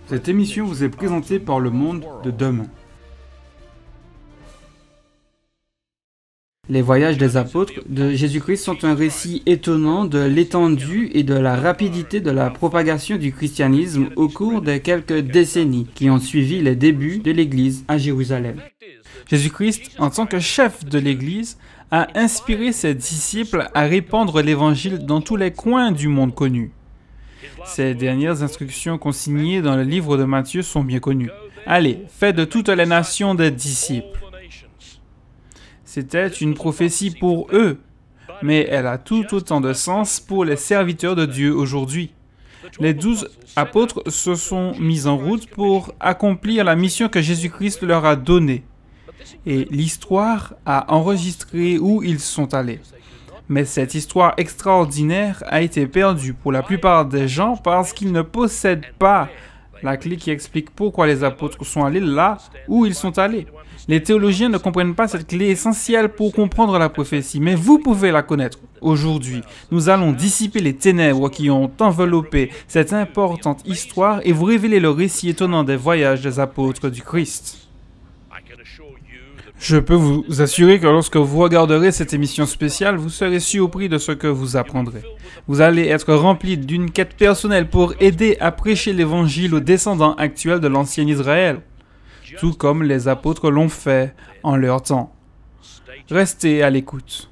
Cette émission vous est présentée par Le Monde de Demain. Les voyages des apôtres de Jésus-Christ sont un récit étonnant de l'étendue et de la rapidité de la propagation du christianisme au cours des quelques décennies qui ont suivi les débuts de l'Église à Jérusalem. Jésus-Christ, en tant que chef de l'Église, a inspiré ses disciples à répandre l'Évangile dans tous les coins du monde connu. Ces dernières instructions consignées dans le livre de Matthieu sont bien connues. Allez, faites de toutes les nations des disciples. C'était une prophétie pour eux, mais elle a tout autant de sens pour les serviteurs de Dieu aujourd'hui. Les 12 apôtres se sont mis en route pour accomplir la mission que Jésus-Christ leur a donnée. Et l'histoire a enregistré où ils sont allés. Mais cette histoire extraordinaire a été perdue pour la plupart des gens parce qu'ils ne possèdent pas la clé qui explique pourquoi les apôtres sont allés là où ils sont allés. Les théologiens ne comprennent pas cette clé essentielle pour comprendre la prophétie, mais vous pouvez la connaître. Aujourd'hui, nous allons dissiper les ténèbres qui ont enveloppé cette importante histoire et vous révéler le récit étonnant des voyages des apôtres du Christ. Je peux vous assurer que lorsque vous regarderez cette émission spéciale, vous serez surpris de ce que vous apprendrez. Vous allez être rempli d'une quête personnelle pour aider à prêcher l'Évangile aux descendants actuels de l'ancien Israël, tout comme les apôtres l'ont fait en leur temps. Restez à l'écoute.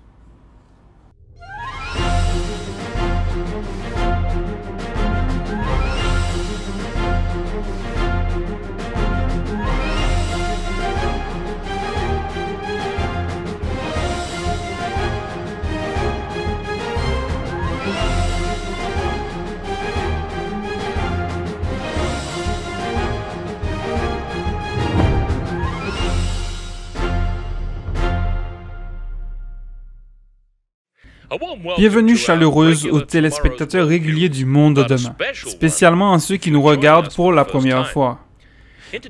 Bienvenue chaleureuse aux téléspectateurs réguliers du Monde de Demain, spécialement à ceux qui nous regardent pour la première fois.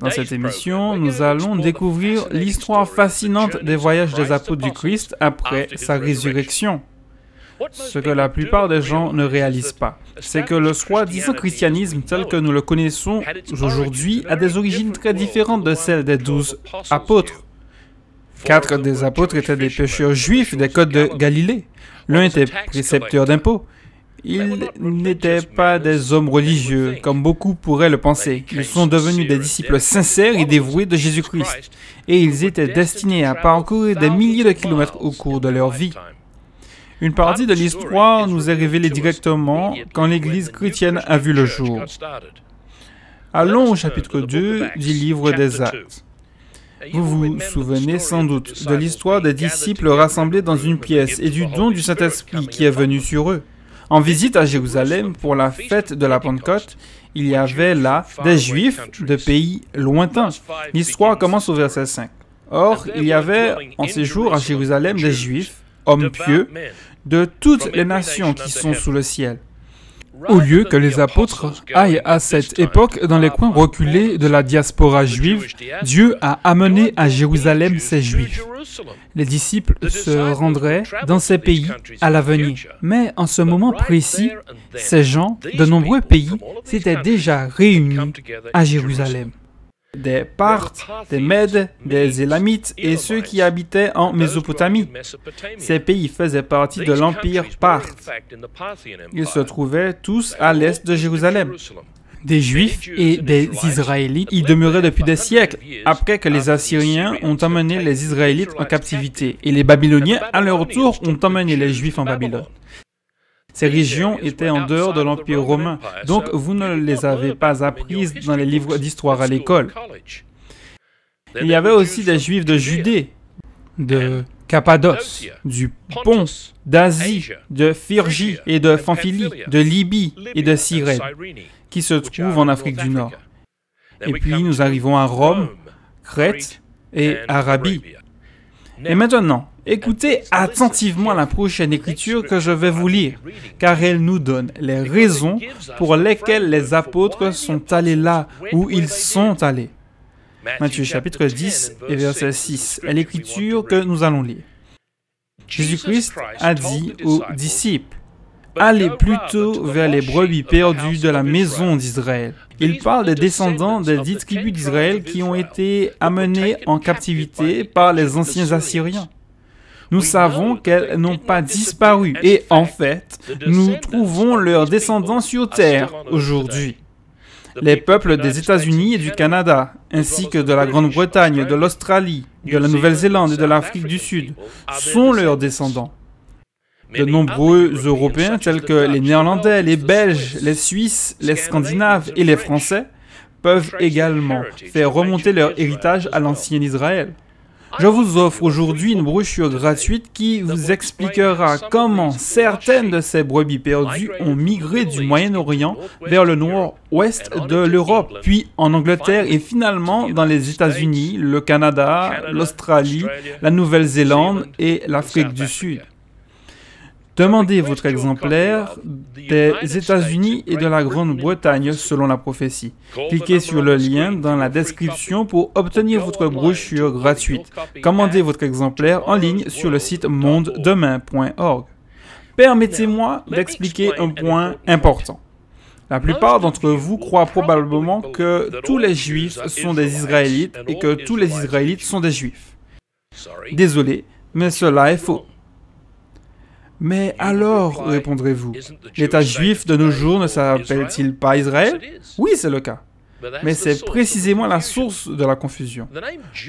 Dans cette émission, nous allons découvrir l'histoire fascinante des voyages des apôtres du Christ après sa résurrection. Ce que la plupart des gens ne réalisent pas, c'est que le soi-disant christianisme tel que nous le connaissons aujourd'hui a des origines très différentes de celles des 12 apôtres. 4 des apôtres étaient des pêcheurs juifs des côtes de Galilée. L'un était précepteur d'impôts. Ils n'étaient pas des hommes religieux, comme beaucoup pourraient le penser. Ils sont devenus des disciples sincères et dévoués de Jésus-Christ. Et ils étaient destinés à parcourir des milliers de kilomètres au cours de leur vie. Une partie de l'histoire nous est révélée directement quand l'Église chrétienne a vu le jour. Allons au chapitre 2 du livre des Actes. Vous vous souvenez sans doute de l'histoire des disciples rassemblés dans une pièce et du don du Saint-Esprit qui est venu sur eux. En visite à Jérusalem pour la fête de la Pentecôte, il y avait là des Juifs de pays lointains. L'histoire commence au verset 5. Or, il y avait en séjour à Jérusalem des Juifs, hommes pieux, de toutes les nations qui sont sous le ciel. Au lieu que les apôtres aillent à cette époque dans les coins reculés de la diaspora juive, Dieu a amené à Jérusalem ces Juifs. Les disciples se rendraient dans ces pays à l'avenir. Mais en ce moment précis, ces gens de nombreux pays s'étaient déjà réunis à Jérusalem. Des Parthes, des Mèdes, des Élamites et ceux qui habitaient en Mésopotamie. Ces pays faisaient partie de l'empire parthe. Ils se trouvaient tous à l'est de Jérusalem. Des Juifs et des Israélites y demeuraient depuis des siècles, après que les Assyriens ont emmené les Israélites en captivité, et les Babyloniens, à leur tour, ont emmené les Juifs en Babylone. Ces régions étaient en dehors de l'Empire romain, donc vous ne les avez pas apprises dans les livres d'histoire à l'école. Il y avait aussi des Juifs de Judée, de Cappadoce, du Pont, d'Asie, de Phrygie et de Pamphylie, de Libye et de Cyrène, qui se trouvent en Afrique du Nord. Et puis nous arrivons à Rome, Crète et Arabie. Et maintenant, écoutez attentivement la prochaine écriture que je vais vous lire, car elle nous donne les raisons pour lesquelles les apôtres sont allés là où ils sont allés. Matthieu chapitre 10 et verset 6 est l'écriture que nous allons lire. Jésus-Christ a dit aux disciples, allez plutôt vers les brebis perdues de la maison d'Israël. Il parle des descendants des 10 tribus d'Israël qui ont été amenés en captivité par les anciens Assyriens. Nous savons qu'elles n'ont pas disparu et en fait, nous trouvons leurs descendants sur Terre aujourd'hui. Les peuples des États-Unis et du Canada, ainsi que de la Grande-Bretagne, de l'Australie, de la Nouvelle-Zélande et de l'Afrique du Sud, sont leurs descendants. De nombreux Européens tels que les Néerlandais, les Belges, les Suisses, les Scandinaves et les Français peuvent également faire remonter leur héritage à l'ancien Israël. Je vous offre aujourd'hui une brochure gratuite qui vous expliquera comment certaines de ces brebis perdues ont migré du Moyen-Orient vers le nord-ouest de l'Europe, puis en Angleterre et finalement dans les États-Unis, le Canada, l'Australie, la Nouvelle-Zélande et l'Afrique du Sud. Demandez votre exemplaire des États-Unis et de la Grande-Bretagne selon la prophétie. Cliquez sur le lien dans la description pour obtenir votre brochure gratuite. Commandez votre exemplaire en ligne sur le site mondedemain.org. Permettez-moi d'expliquer un point important. La plupart d'entre vous croient probablement que tous les Juifs sont des Israélites et que tous les Israélites sont des Juifs. Désolé, mais cela est faux. Mais alors, répondrez-vous, l'État juif de nos jours ne s'appelle-t-il pas Israël? Oui, c'est le cas. Mais c'est précisément la source de la confusion.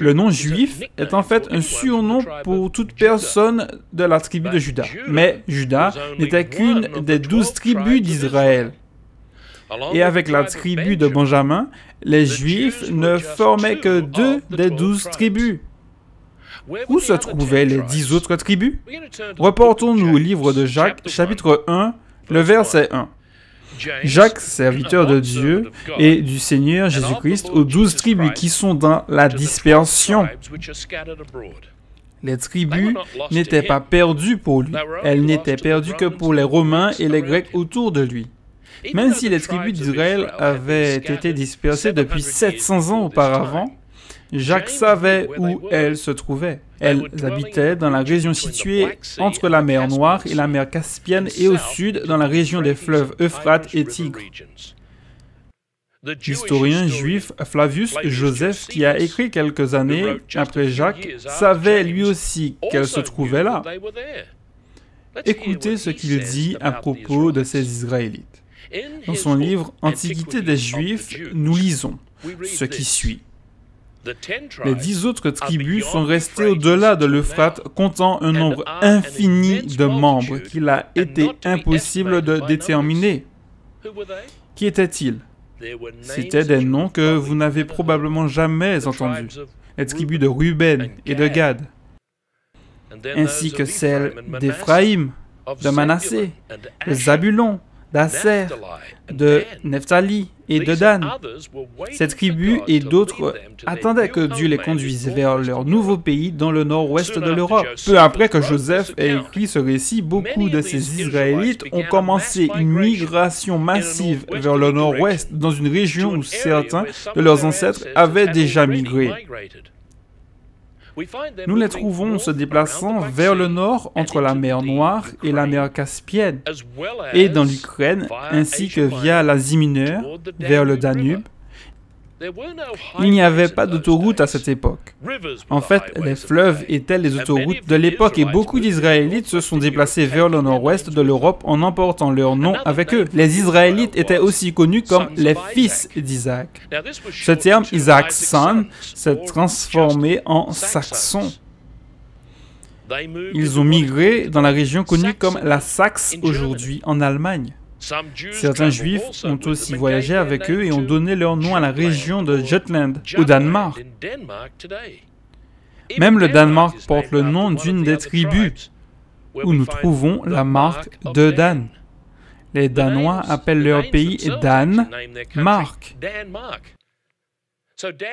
Le nom juif est en fait un surnom pour toute personne de la tribu de Juda. Mais Juda n'était qu'une des 12 tribus d'Israël. Et avec la tribu de Benjamin, les Juifs ne formaient que 2 des 12 tribus. Où se trouvaient les 10 autres tribus? Reportons-nous au livre de Jacques, chapitre 1, le verset 1. Jacques, serviteur de Dieu et du Seigneur Jésus-Christ, aux 12 tribus qui sont dans la dispersion. Les tribus n'étaient pas perdues pour lui. Elles n'étaient perdues que pour les Romains et les Grecs autour de lui. Même si les tribus d'Israël avaient été dispersées depuis 700 ans auparavant, Jacques savait où elles se trouvaient. Elles habitaient dans la région située entre la mer Noire et la mer Caspienne et au sud dans la région des fleuves Euphrate et Tigre. L'historien juif Flavius Joseph, qui a écrit quelques années après Jacques, savait lui aussi qu'elles se trouvaient là. Écoutez ce qu'il dit à propos de ces Israélites. Dans son livre « Antiquité des Juifs », nous lisons ce qui suit. Les 10 autres tribus sont restées au-delà de l'Euphrate, comptant un nombre infini de membres qu'il a été impossible de déterminer. Qui étaient-ils? C'étaient des noms que vous n'avez probablement jamais entendus. Les tribus de Ruben et de Gad, ainsi que celles d'Éphraïm, de Manassé, de Zabulon, d'Asser, de Nephtali et de Dan. Ces tribus et d'autres attendaient que Dieu les conduise vers leur nouveau pays dans le nord-ouest de l'Europe. Peu après que Joseph ait écrit ce récit, beaucoup de ces Israélites ont commencé une migration massive vers le nord-ouest dans une région où certains de leurs ancêtres avaient déjà migré. Nous les trouvons se déplaçant vers le nord entre la mer Noire et la mer Caspienne, et dans l'Ukraine, ainsi que via l'Asie mineure, vers le Danube. Il n'y avait pas d'autoroute à cette époque. En fait, les fleuves étaient les autoroutes de l'époque et beaucoup d'Israélites se sont déplacés vers le nord-ouest de l'Europe en emportant leur nom avec eux. Les Israélites étaient aussi connus comme les fils d'Isaac. Ce terme Isaacson s'est transformé en Saxon. Ils ont migré dans la région connue comme la Saxe aujourd'hui en Allemagne. Certains Juifs ont aussi voyagé avec eux et ont donné leur nom à la région de Jutland, au Danemark. Même le Danemark porte le nom d'une des tribus, où nous trouvons la marque de Dan. Les Danois appellent leur pays Danemark.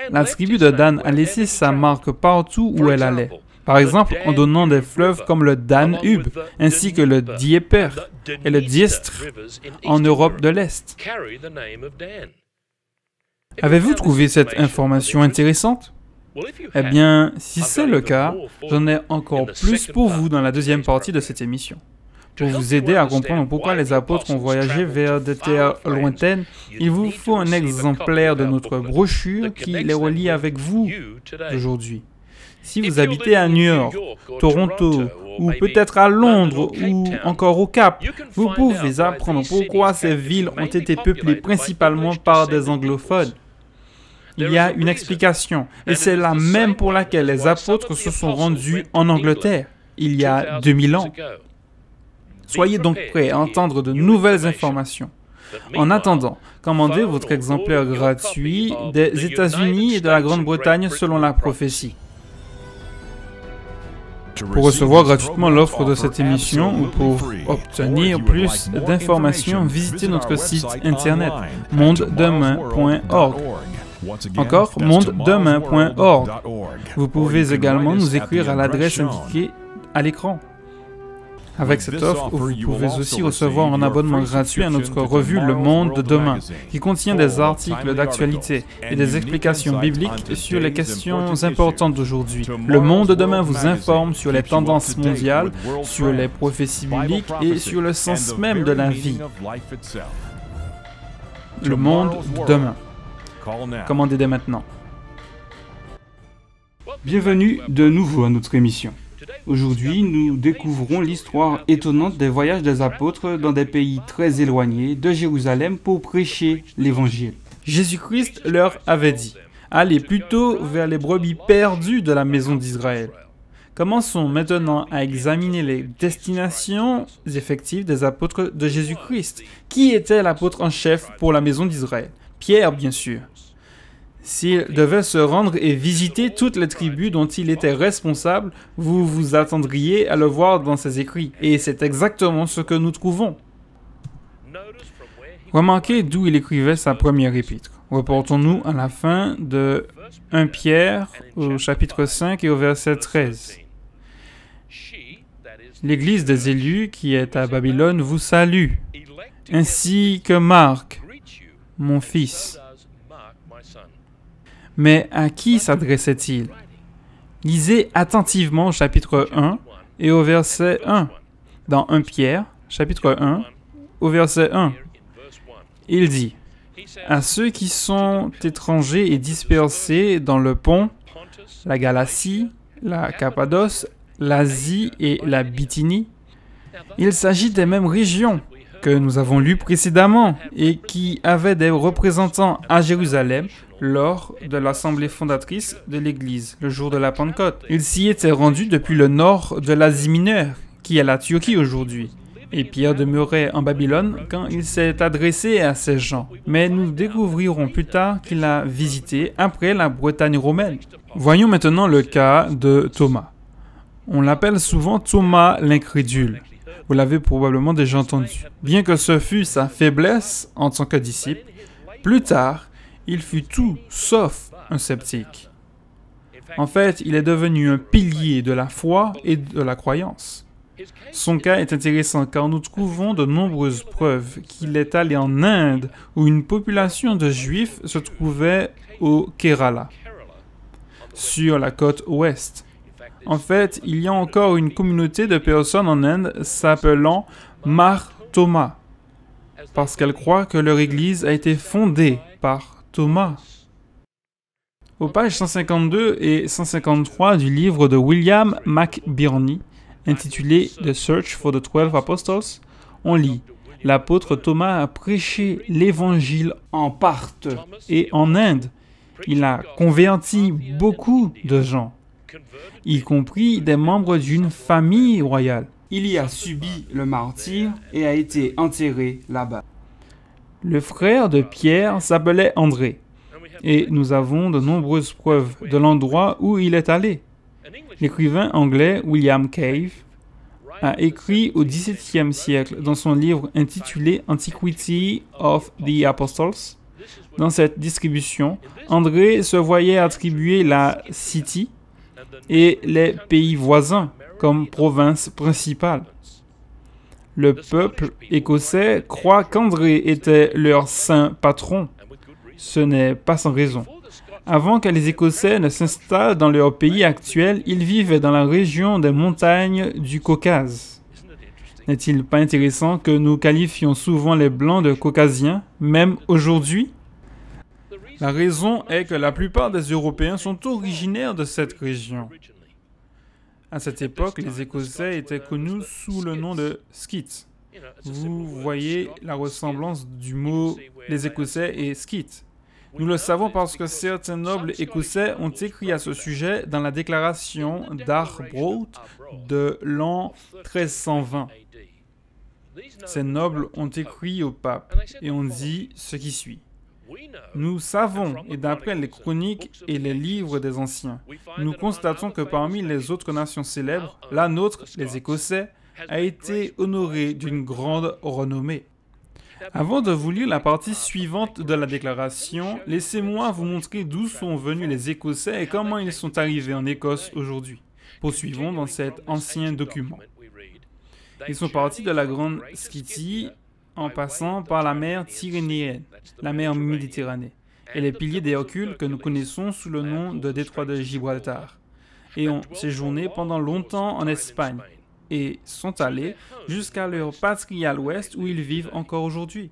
La tribu de Dan a laissé sa marque partout où elle allait. Par exemple, en donnant des fleuves comme le Danube, ainsi que le Dnieper et le Dniestr en Europe de l'Est. Avez-vous trouvé cette information intéressante? Eh bien, si c'est le cas, j'en ai encore plus pour vous dans la deuxième partie de cette émission. Pour vous aider à comprendre pourquoi les apôtres ont voyagé vers des terres lointaines, il vous faut un exemplaire de notre brochure qui les relie avec vous aujourd'hui. Si vous habitez à New York, Toronto, ou peut-être à Londres, ou encore au Cap, vous pouvez apprendre pourquoi ces villes ont été peuplées principalement par des anglophones. Il y a une explication, et c'est la même pour laquelle les apôtres se sont rendus en Angleterre, il y a 2000 ans. Soyez donc prêts à entendre de nouvelles informations. En attendant, commandez votre exemplaire gratuit des États-Unis et de la Grande-Bretagne selon la prophétie. Pour recevoir gratuitement l'offre de cette émission ou pour obtenir plus d'informations, visitez notre site internet mondedemain.org. Encore, mondedemain.org. Vous pouvez également nous écrire à l'adresse indiquée à l'écran. Avec cette offre, vous pouvez aussi recevoir un abonnement gratuit à notre revue Le Monde de Demain, qui contient des articles d'actualité et des explications bibliques sur les questions importantes d'aujourd'hui. Le Monde de Demain vous informe sur les tendances mondiales, sur les prophéties bibliques et sur le sens même de la vie. Le Monde de Demain. Commandez dès maintenant. Bienvenue de nouveau à notre émission. Aujourd'hui, nous découvrons l'histoire étonnante des voyages des apôtres dans des pays très éloignés de Jérusalem pour prêcher l'Évangile. Jésus-Christ leur avait dit « Allez plutôt vers les brebis perdues de la maison d'Israël ». Commençons maintenant à examiner les destinations effectives des apôtres de Jésus-Christ. Qui était l'apôtre en chef pour la maison d'Israël? Pierre, bien sûr. S'il devait se rendre et visiter toutes les tribus dont il était responsable, vous vous attendriez à le voir dans ses écrits. Et c'est exactement ce que nous trouvons. Remarquez d'où il écrivait sa première épître. Reportons-nous à la fin de 1 Pierre, au chapitre 5 et au verset 13. L'Église des élus qui est à Babylone vous salue, ainsi que Marc, mon fils. Mais à qui s'adressait-il? Lisez attentivement au chapitre 1 et au verset 1. Dans 1 Pierre, chapitre 1, au verset 1. Il dit « À ceux qui sont étrangers et dispersés dans le Pont, la Galatie, la Cappadoce, l'Asie et la Bithynie, il s'agit des mêmes régions que nous avons lues précédemment et qui avaient des représentants à Jérusalem lors de l'assemblée fondatrice de l'Église, le jour de la Pentecôte. Ils s'y étaient rendus depuis le nord de l'Asie mineure, qui est la Turquie aujourd'hui. Et Pierre demeurait en Babylone quand il s'est adressé à ces gens. Mais nous découvrirons plus tard qu'il a visité après la Bretagne romaine. Voyons maintenant le cas de Thomas. On l'appelle souvent Thomas l'incrédule. Vous l'avez probablement déjà entendu. Bien que ce fût sa faiblesse en tant que disciple, plus tard, il fut tout sauf un sceptique. En fait, il est devenu un pilier de la foi et de la croyance. Son cas est intéressant car nous trouvons de nombreuses preuves qu'il est allé en Inde où une population de Juifs se trouvait au Kerala, sur la côte ouest. En fait, il y a encore une communauté de personnes en Inde s'appelant Mar Thoma, parce qu'elles croient que leur église a été fondée par Thomas. Aux pages 152 et 153 du livre de William McBirney, intitulé The Search for the 12 Apostles, on lit « L'apôtre Thomas a prêché l'Évangile en Parthe et en Inde. Il a converti beaucoup de gens, y compris des membres d'une famille royale. Il y a subi le martyre et a été enterré là-bas. » Le frère de Pierre s'appelait André, et nous avons de nombreuses preuves de l'endroit où il est allé. L'écrivain anglais William Cave a écrit au XVIIe siècle dans son livre intitulé Antiquity of the Apostles. Dans cette distribution, André se voyait attribuer la City et les pays voisins comme province principale. Le peuple écossais croit qu'André était leur saint patron. Ce n'est pas sans raison. Avant que les Écossais ne s'installent dans leur pays actuel, ils vivaient dans la région des montagnes du Caucase. N'est-il pas intéressant que nous qualifions souvent les Blancs de Caucasiens, même aujourd'hui? La raison est que la plupart des Européens sont originaires de cette région. À cette époque, les Écossais étaient connus sous le nom de Sceats. Vous voyez la ressemblance du mot les Écossais et Sceats. Nous le savons parce que certains nobles écossais ont écrit à ce sujet dans la déclaration d'Arbroath de l'an 1320. Ces nobles ont écrit au pape et ont dit ce qui suit. Nous savons, et d'après les chroniques et les livres des anciens, nous constatons que parmi les autres nations célèbres, la nôtre, les Écossais, a été honorée d'une grande renommée. Avant de vous lire la partie suivante de la déclaration, laissez-moi vous montrer d'où sont venus les Écossais et comment ils sont arrivés en Écosse aujourd'hui. Poursuivons dans cet ancien document. Ils sont partis de la Grande Scythie en passant par la mer Tyrrhénienne, la mer Méditerranée, et les piliers d'Hercule que nous connaissons sous le nom de détroit de Gibraltar, et ont séjourné pendant longtemps en Espagne, et sont allés jusqu'à leur patrie à l'ouest où ils vivent encore aujourd'hui.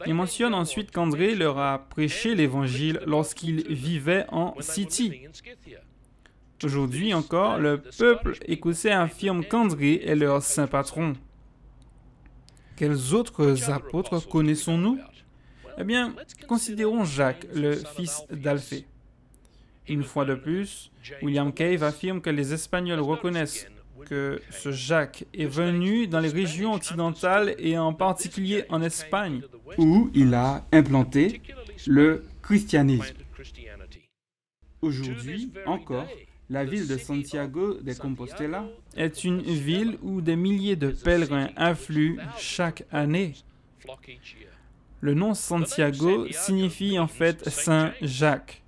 Il mentionne ensuite qu'André leur a prêché l'Évangile lorsqu'ils vivaient en Scythie. Aujourd'hui encore, le peuple écossais affirme qu'André est leur saint patron. Quels autres apôtres connaissons-nous? Eh bien, considérons Jacques, le fils d'Alphée. Une fois de plus, William Cave affirme que les Espagnols reconnaissent que ce Jacques est venu dans les régions occidentales et en particulier en Espagne, où il a implanté le christianisme. Aujourd'hui encore, la ville de Santiago de Compostela est une ville où des milliers de pèlerins affluent chaque année. Le nom Santiago signifie en fait Saint Jacques.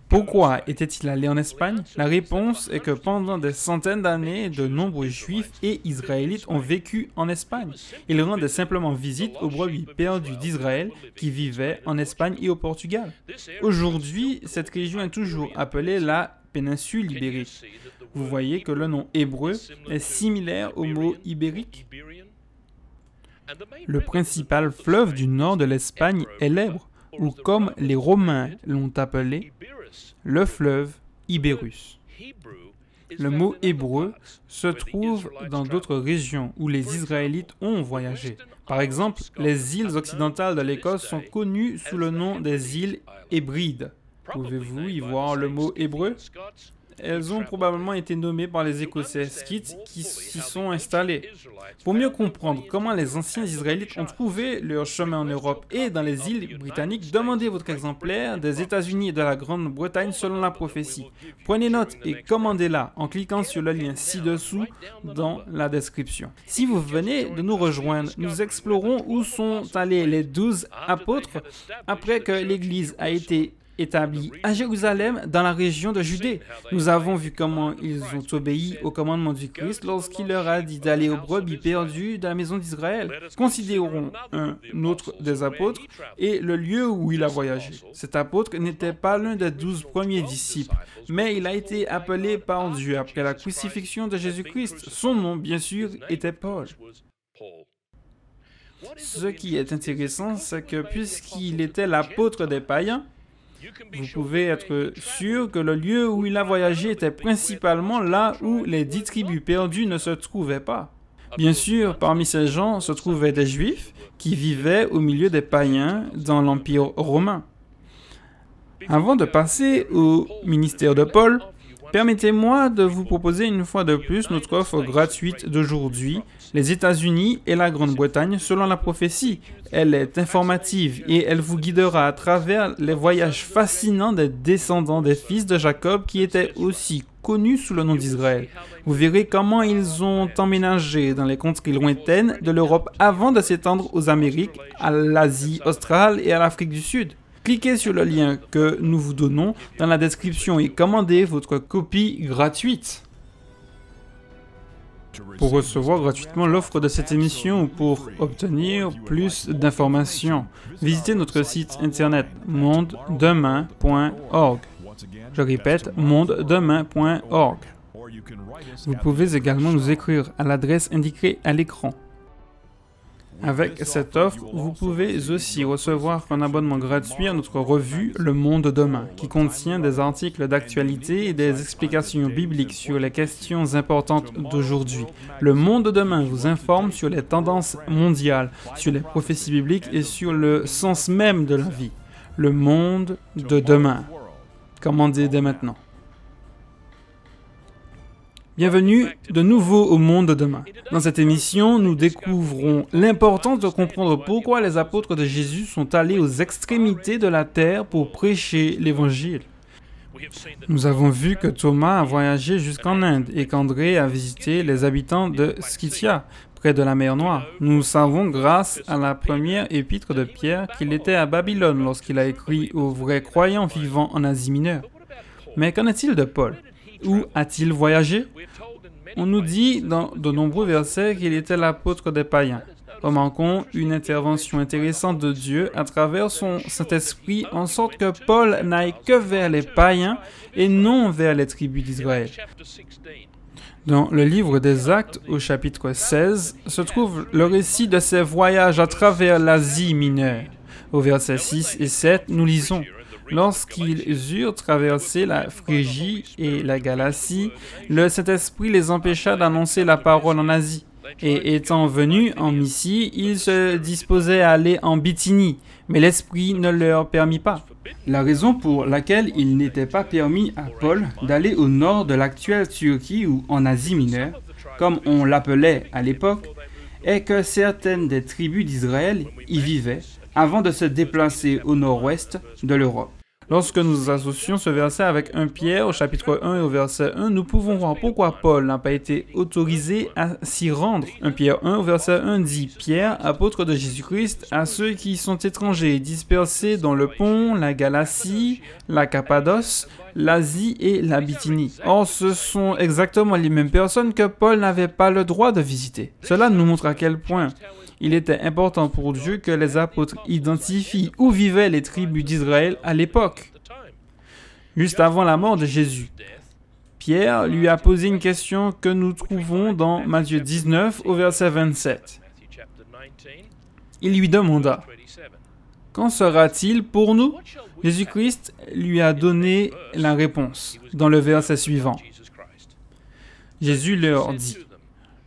Pourquoi était-il allé en Espagne? La réponse est que pendant des centaines d'années, de nombreux Juifs et Israélites ont vécu en Espagne. Ils rendaient simplement visite aux brebis perdues d'Israël qui vivaient en Espagne et au Portugal. Aujourd'hui, cette région est toujours appelée la péninsule ibérique. Vous voyez que le nom hébreu est similaire au mot ibérique. Le principal fleuve du nord de l'Espagne est l'Èbre, ou comme les Romains l'ont appelé, le fleuve Ibérus. Le mot hébreu se trouve dans d'autres régions où les Israélites ont voyagé. Par exemple, les îles occidentales de l'Écosse sont connues sous le nom des îles Hébrides. Pouvez-vous y voir le mot hébreu? Elles ont probablement été nommées par les Écossais scythes qui s'y sont installés. Pour mieux comprendre comment les anciens Israélites ont trouvé leur chemin en Europe et dans les îles britanniques, demandez votre exemplaire des États-Unis et de la Grande-Bretagne selon la prophétie. Prenez note et commandez-la en cliquant sur le lien ci-dessous dans la description. Si vous venez de nous rejoindre, nous explorons où sont allés les 12 apôtres après que l'Église a été établis à Jérusalem, dans la région de Judée. Nous avons vu comment ils ont obéi au commandement du Christ lorsqu'il leur a dit d'aller aux brebis perdues de la maison d'Israël. Considérons un autre des apôtres et le lieu où il a voyagé. Cet apôtre n'était pas l'un des 12 premiers disciples, mais il a été appelé par Dieu après la crucifixion de Jésus-Christ. Son nom, bien sûr, était Paul. Ce qui est intéressant, c'est que puisqu'il était l'apôtre des païens, vous pouvez être sûr que le lieu où il a voyagé était principalement là où les 10 tribus perdues ne se trouvaient pas. Bien sûr, parmi ces gens se trouvaient des Juifs qui vivaient au milieu des païens dans l'Empire romain. Avant de passer au ministère de Paul, permettez-moi de vous proposer une fois de plus notre offre gratuite d'aujourd'hui, les États-Unis et la Grande-Bretagne selon la prophétie. Elle est informative et elle vous guidera à travers les voyages fascinants des descendants des fils de Jacob qui étaient aussi connus sous le nom d'Israël. Vous verrez comment ils ont emménagé dans les contrées lointaines de l'Europe avant de s'étendre aux Amériques, à l'Asie australe et à l'Afrique du Sud. Cliquez sur le lien que nous vous donnons dans la description et commandez votre copie gratuite. Pour recevoir gratuitement l'offre de cette émission ou pour obtenir plus d'informations, visitez notre site internet mondedemain.org. Je répète, mondedemain.org. Vous pouvez également nous écrire à l'adresse indiquée à l'écran. Avec cette offre, vous pouvez aussi recevoir un abonnement gratuit à notre revue Le Monde Demain, qui contient des articles d'actualité et des explications bibliques sur les questions importantes d'aujourd'hui. Le Monde Demain vous informe sur les tendances mondiales, sur les prophéties bibliques et sur le sens même de la vie. Le monde de demain. Commandez dès maintenant. Bienvenue de nouveau au monde de demain. Dans cette émission, nous découvrons l'importance de comprendre pourquoi les apôtres de Jésus sont allés aux extrémités de la terre pour prêcher l'Évangile. Nous avons vu que Thomas a voyagé jusqu'en Inde et qu'André a visité les habitants de Skythia, près de la mer Noire. Nous savons, grâce à la première épître de Pierre, qu'il était à Babylone lorsqu'il a écrit aux vrais croyants vivant en Asie mineure. Mais qu'en est-il de Paul? Où a-t-il voyagé? On nous dit dans de nombreux versets qu'il était l'apôtre des païens. Remarquons une intervention intéressante de Dieu à travers son Saint-Esprit, en sorte que Paul n'aille que vers les païens et non vers les tribus d'Israël. Dans le livre des Actes, au chapitre 16, se trouve le récit de ses voyages à travers l'Asie mineure. Au verset 6 et 7, nous lisons: Lorsqu'ils eurent traversé la Phrygie et la Galatie, le Saint-Esprit les empêcha d'annoncer la parole en Asie. Et étant venus en Mysie, ils se disposaient à aller en Bithynie, mais l'Esprit ne leur permit pas. La raison pour laquelle il n'était pas permis à Paul d'aller au nord de l'actuelle Turquie ou en Asie mineure, comme on l'appelait à l'époque, est que certaines des tribus d'Israël y vivaient avant de se déplacer au nord-ouest de l'Europe. Lorsque nous associons ce verset avec 1 Pierre au chapitre 1 et au verset 1, nous pouvons voir pourquoi Paul n'a pas été autorisé à s'y rendre. 1 Pierre 1 au verset 1 dit: Pierre, apôtre de Jésus-Christ, à ceux qui sont étrangers dispersés dans le Pont, la Galatie, la Cappadoce, l'Asie et la Bithynie. Or, ce sont exactement les mêmes personnes que Paul n'avait pas le droit de visiter. Cela nous montre à quel point il était important pour Dieu que les apôtres identifient où vivaient les tribus d'Israël à l'époque. Juste avant la mort de Jésus, Pierre lui a posé une question que nous trouvons dans Matthieu 19 au verset 27. Il lui demanda: Qu'en sera-t-il pour nous? Jésus-Christ lui a donné la réponse dans le verset suivant. Jésus leur dit: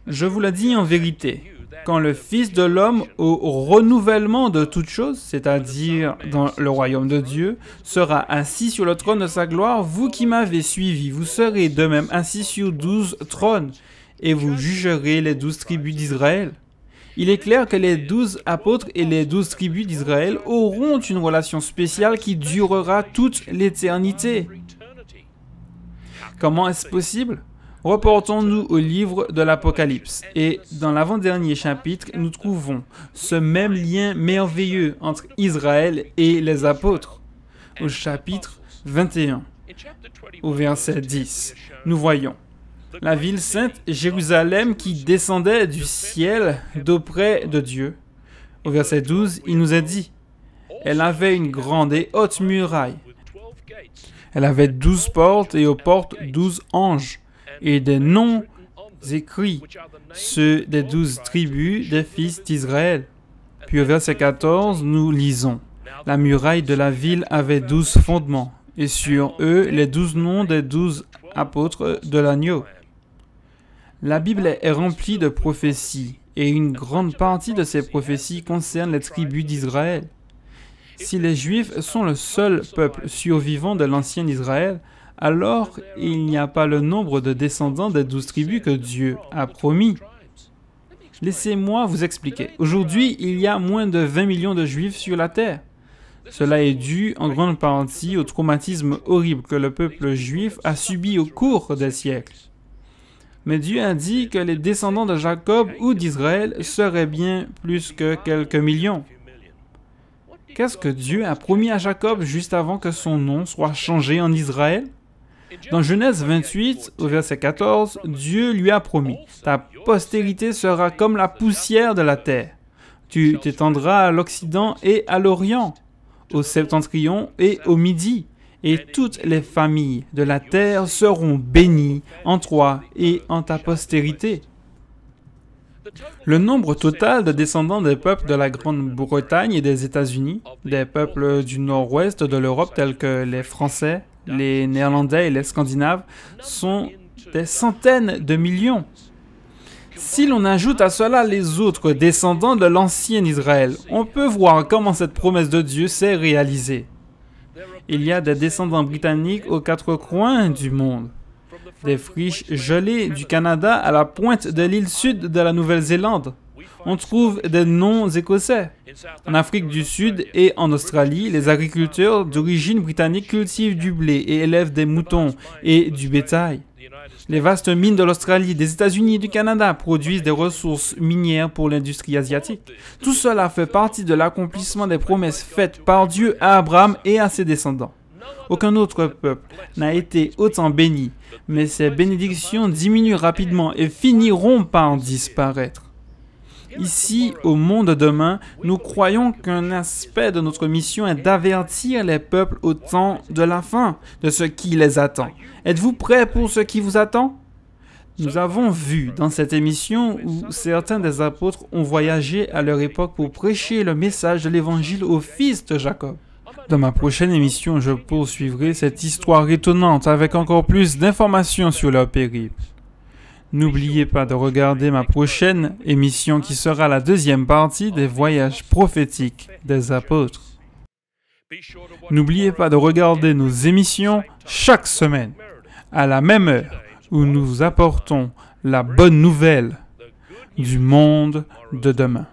Je vous le dis en vérité, quand le Fils de l'homme, au renouvellement de toutes choses, c'est-à-dire dans le royaume de Dieu, sera assis sur le trône de sa gloire, vous qui m'avez suivi, vous serez de même assis sur 12 trônes, et vous jugerez les 12 tribus d'Israël. Il est clair que les 12 apôtres et les 12 tribus d'Israël auront une relation spéciale qui durera toute l'éternité. Comment est-ce possible? Reportons-nous au livre de l'Apocalypse, et dans l'avant-dernier chapitre, nous trouvons ce même lien merveilleux entre Israël et les apôtres. Au chapitre 21, au verset 10, nous voyons la ville sainte Jérusalem qui descendait du ciel d'auprès de Dieu. Au verset 12, il nous est dit: Elle avait une grande et haute muraille. Elle avait 12 portes et aux portes 12 anges. Et des noms écrits, ceux des 12 tribus des fils d'Israël. Puis au verset 14, nous lisons: La muraille de la ville avait 12 fondements, et sur eux les 12 noms des 12 apôtres de l'agneau. La Bible est remplie de prophéties, et une grande partie de ces prophéties concerne les tribus d'Israël. Si les Juifs sont le seul peuple survivant de l'ancien Israël, alors il n'y a pas le nombre de descendants des 12 tribus que Dieu a promis. Laissez-moi vous expliquer. Aujourd'hui, il y a moins de 20 millions de Juifs sur la terre. Cela est dû en grande partie au traumatisme horrible que le peuple juif a subi au cours des siècles. Mais Dieu a dit que les descendants de Jacob ou d'Israël seraient bien plus que quelques millions. Qu'est-ce que Dieu a promis à Jacob juste avant que son nom soit changé en Israël? Dans Genèse 28, au verset 14, Dieu lui a promis: Ta postérité sera comme la poussière de la terre. Tu t'étendras à l'Occident et à l'Orient, au septentrion et au Midi, et toutes les familles de la terre seront bénies en toi et en ta postérité. Le nombre total de descendants des peuples de la Grande-Bretagne et des États-Unis, des peuples du nord-ouest de l'Europe tels que les Français, les Néerlandais et les Scandinaves, sont des centaines de millions. Si l'on ajoute à cela les autres descendants de l'ancien Israël, on peut voir comment cette promesse de Dieu s'est réalisée. Il y a des descendants britanniques aux quatre coins du monde. Des friches gelées du Canada à la pointe de l'île sud de la Nouvelle-Zélande. On trouve des noms écossais. En Afrique du Sud et en Australie, les agriculteurs d'origine britannique cultivent du blé et élèvent des moutons et du bétail. Les vastes mines de l'Australie, des États-Unis et du Canada produisent des ressources minières pour l'industrie asiatique. Tout cela fait partie de l'accomplissement des promesses faites par Dieu à Abraham et à ses descendants. Aucun autre peuple n'a été autant béni, mais ces bénédictions diminuent rapidement et finiront par disparaître. Ici, au monde de demain, nous croyons qu'un aspect de notre mission est d'avertir les peuples au temps de la fin, de ce qui les attend. Êtes-vous prêts pour ce qui vous attend? Nous avons vu dans cette émission où certains des apôtres ont voyagé à leur époque pour prêcher le message de l'Évangile aux fils de Jacob. Dans ma prochaine émission, je poursuivrai cette histoire étonnante avec encore plus d'informations sur leur périple. N'oubliez pas de regarder ma prochaine émission qui sera la deuxième partie des voyages prophétiques des apôtres. N'oubliez pas de regarder nos émissions chaque semaine, à la même heure, où nous apportons la bonne nouvelle du monde de demain.